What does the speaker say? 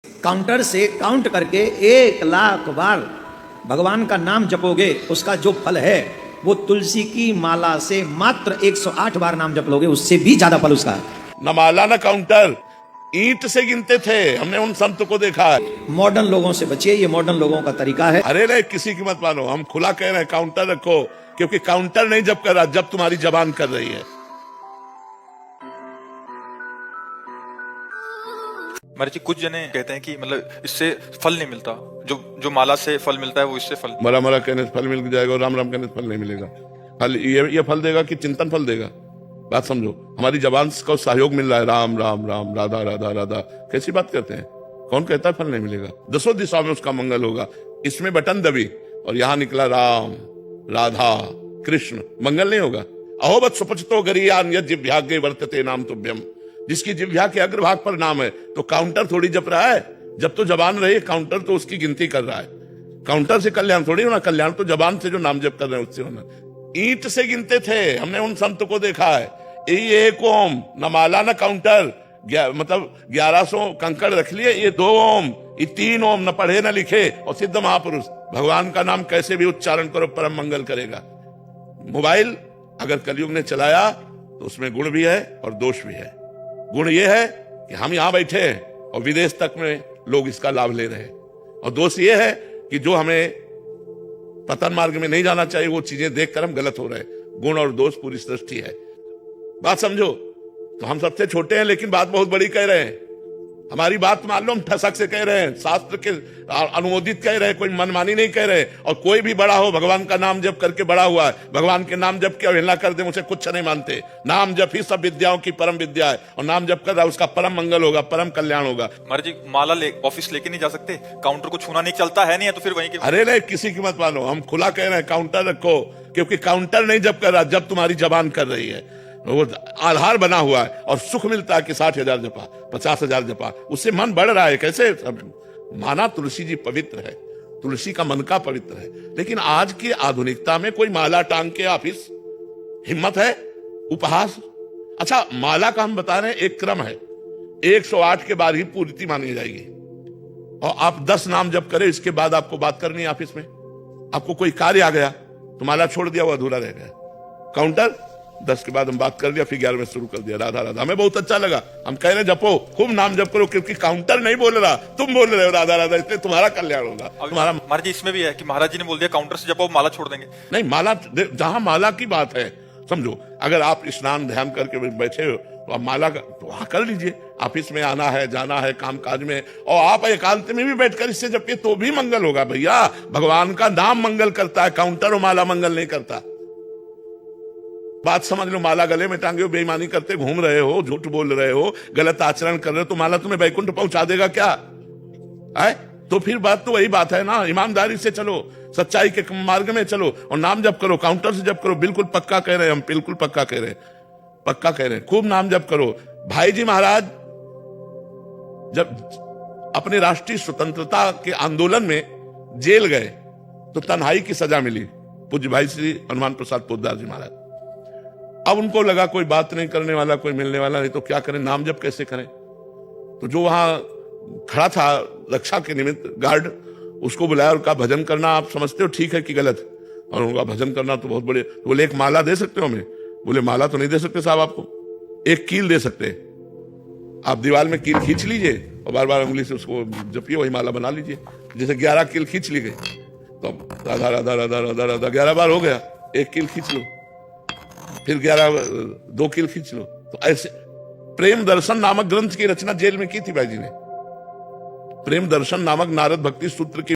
Counter से count करके 1,00,000 बार भगवान का नाम जपोगे, उसका जो फल है वो तुलसी की माला से मात्र 108 बार नाम जप लोगे, उससे भी ज्यादा फल उसका है। न माला न काउंटर, ईंट से गिनते थे, हमने उन संत को देखा है। मॉडर्न लोगों से बचिए, ये मॉडर्न लोगों का तरीका है। अरे नहीं, किसी की मत मानो, हम खुला कह रहे हैं काउंटर रखो, क्योंकि काउंटर नहीं जब कर रहा, जब तुम्हारी जबान कर रही है। महाराज जी, कुछ जने कहते हैं कि मतलब इससे फल नहीं मिलता, जो माला से फल मिलता है वो इससे फल। मरा मरा कहने से फल मिल जाएगा और राम राम कहने से फल नहीं मिलेगा। फल ये फल देगा कि चिंतन फल देगा? बात समझो, हमारी जबान को सहयोग मिल रहा है, राम राम राम, राधा राधा राधा, कैसी बात करते हैं? कौन कहता है फल नहीं मिलेगा? 10 दिशाओं में उसका मंगल होगा। इसमें बटन दबी और यहां निकला राम राधा कृष्ण, मंगल नहीं होगा? अहोबत सुपचतो गरियान यद जिह्वाग्रे वर्तते नाम तुभ्यम। जिसकी जिह्वा के अग्रभाग पर नाम है, तो काउंटर थोड़ी जप रहा है। जब तो जबान रही, काउंटर तो उसकी गिनती कर रहा है। काउंटर से कल्याण थोड़ी होना, कल्याण तो जबान से जो नाम जप कर रहे हैं उससे होना। ईंट से गिनते थे, हमने उन संत को देखा है। यही एक ओम, न माला न काउंटर, मतलब 1100 कंकड़ रख लिए, ये 2 ओम, ये 3 ओम, न पढ़े न लिखे, और सिद्ध महापुरुष। भगवान का नाम कैसे भी उच्चारण करो, परम मंगल करेगा। मोबाइल अगर कलयुग ने चलाया तो उसमें गुण भी है और दोष भी है। गुण ये है कि हम यहां बैठे हैं और विदेश तक में लोग इसका लाभ ले रहे हैं, और दोष ये है कि जो हमें पतन मार्ग में नहीं जाना चाहिए वो चीजें देखकर हम गलत हो रहे हैं। गुण और दोष पूरी सृष्टि है। बात समझो, तो हम सबसे छोटे हैं लेकिन बात बहुत बड़ी कह रहे हैं। हमारी बात मान लो, हम ठसक से कह रहे हैं, शास्त्र के अनुमोदित कह रहे हैं, कोई मनमानी नहीं कह रहे। और कोई भी बड़ा हो, भगवान का नाम जप करके बड़ा हुआ है, भगवान के नाम जप की अवहेलना कर दे, मुझे कुछ नहीं मानते। नाम जप ही सब विद्याओं की परम विद्या है, और नाम जप कर रहा है उसका परम मंगल होगा, परम कल्याण होगा। महाराज जी, माला ऑफिस लेके नहीं जा सकते, काउंटर को छूना नहीं चलता है, नहीं है तो फिर वहीं के। अरे नहीं, किसी की मत मानो, हम खुला कह रहे हैं काउंटर रखो, क्योंकि काउंटर नहीं जप कर रहा, जब तुम्हारी जबान कर रही है। वो आधार बना हुआ है, और सुख मिलता है कि 60,000 जपा, 50,000 जपा, उससे मन बढ़ रहा है। कैसे? माना तुलसी जी पवित्र है, तुलसी का मन का पवित्र है, लेकिन आज की आधुनिकता में कोई माला टांग के ऑफिस, हिम्मत है? उपहास। अच्छा, माला का हम बता रहे हैं एक क्रम है, 108 के बाद ही पूर्ति मानी जाएगी, और आप 10 नाम जप करें, इसके बाद आपको बात करनी है ऑफिस में। आपको कोई कार्य आ गया तो माला छोड़ दिया, वो अधूरा रह गया। काउंटर 10 के बाद हम बात कर दिया, फिर 11 में शुरू कर दिया, राधा राधा। हमें बहुत अच्छा लगा, हम कह रहे जपो, खूब नाम जप करो, क्योंकि काउंटर नहीं बोल रहा, तुम बोल रहे हो राधा राधा, इसलिए तुम्हारा कल्याण होगा। तुम्हारा महाराज जी, इसमें भी है कि महाराज जी ने बोल दिया काउंटर से जपो, माला छोड़ देंगे। नहीं, माला, जहां माला की बात है, समझो, अगर आप स्नान ध्यान करके बैठे हो तो आप माला का तो वहां कर लीजिए। ऑफिस में आना है, जाना है, काम काज में, और आप एकांत में भी बैठकर इससे जपिए तो भी मंगल होगा। भैया, भगवान का नाम मंगल करता है, काउंटर और माला मंगल नहीं करता। बात समझ लो, माला गले में टांगे हो, बेईमानी करते घूम रहे हो, झूठ बोल रहे हो, गलत आचरण कर रहे हो, तो माला तुम्हें बैकुंठ पहुंचा देगा क्या? है? तो फिर बात तो वही बात है ना, ईमानदारी से चलो, सच्चाई के मार्ग में चलो, और नाम जप करो, काउंटर से जप करो। बिल्कुल पक्का कह रहे हैं हम, बिल्कुल पक्का कह रहे हैं, पक्का कह रहे हैं, खूब नाम जप करो। भाई जी महाराज जब अपने राष्ट्रीय स्वतंत्रता के आंदोलन में जेल गए तो तन्हाई की सजा मिली, पूज्य भाई श्री हनुमान प्रसाद पोद्दार जी महाराज। अब उनको लगा कोई बात नहीं करने वाला, कोई मिलने वाला नहीं, तो क्या करें, नाम जप कैसे करें? तो जो वहां खड़ा था रक्षा के निमित्त गार्ड, उसको बुलाया और कहा, भजन करना आप समझते हो ठीक है कि गलत? और उनका भजन करना तो बहुत बड़े, तो बोले एक माला दे सकते हो हमें? बोले माला तो नहीं दे सकते साहब, आपको एक कील दे सकते हैं। आप दीवार में कील खींच लीजिए और बार बार उंगली से उसको जपिए, वही माला बना लीजिए। जैसे 11 कील खींच ली गई, तो राधा राधा राधा राधा राधा 11 बार हो गया, एक कील खींच लो, फिर 2 कील खींच लो। तो ऐसे प्रेम दर्शन नामक ग्रंथ की रचना जेल में की थी भाई जी ने। प्रेम दर्शन नामक नारद भक्ति सूत्र की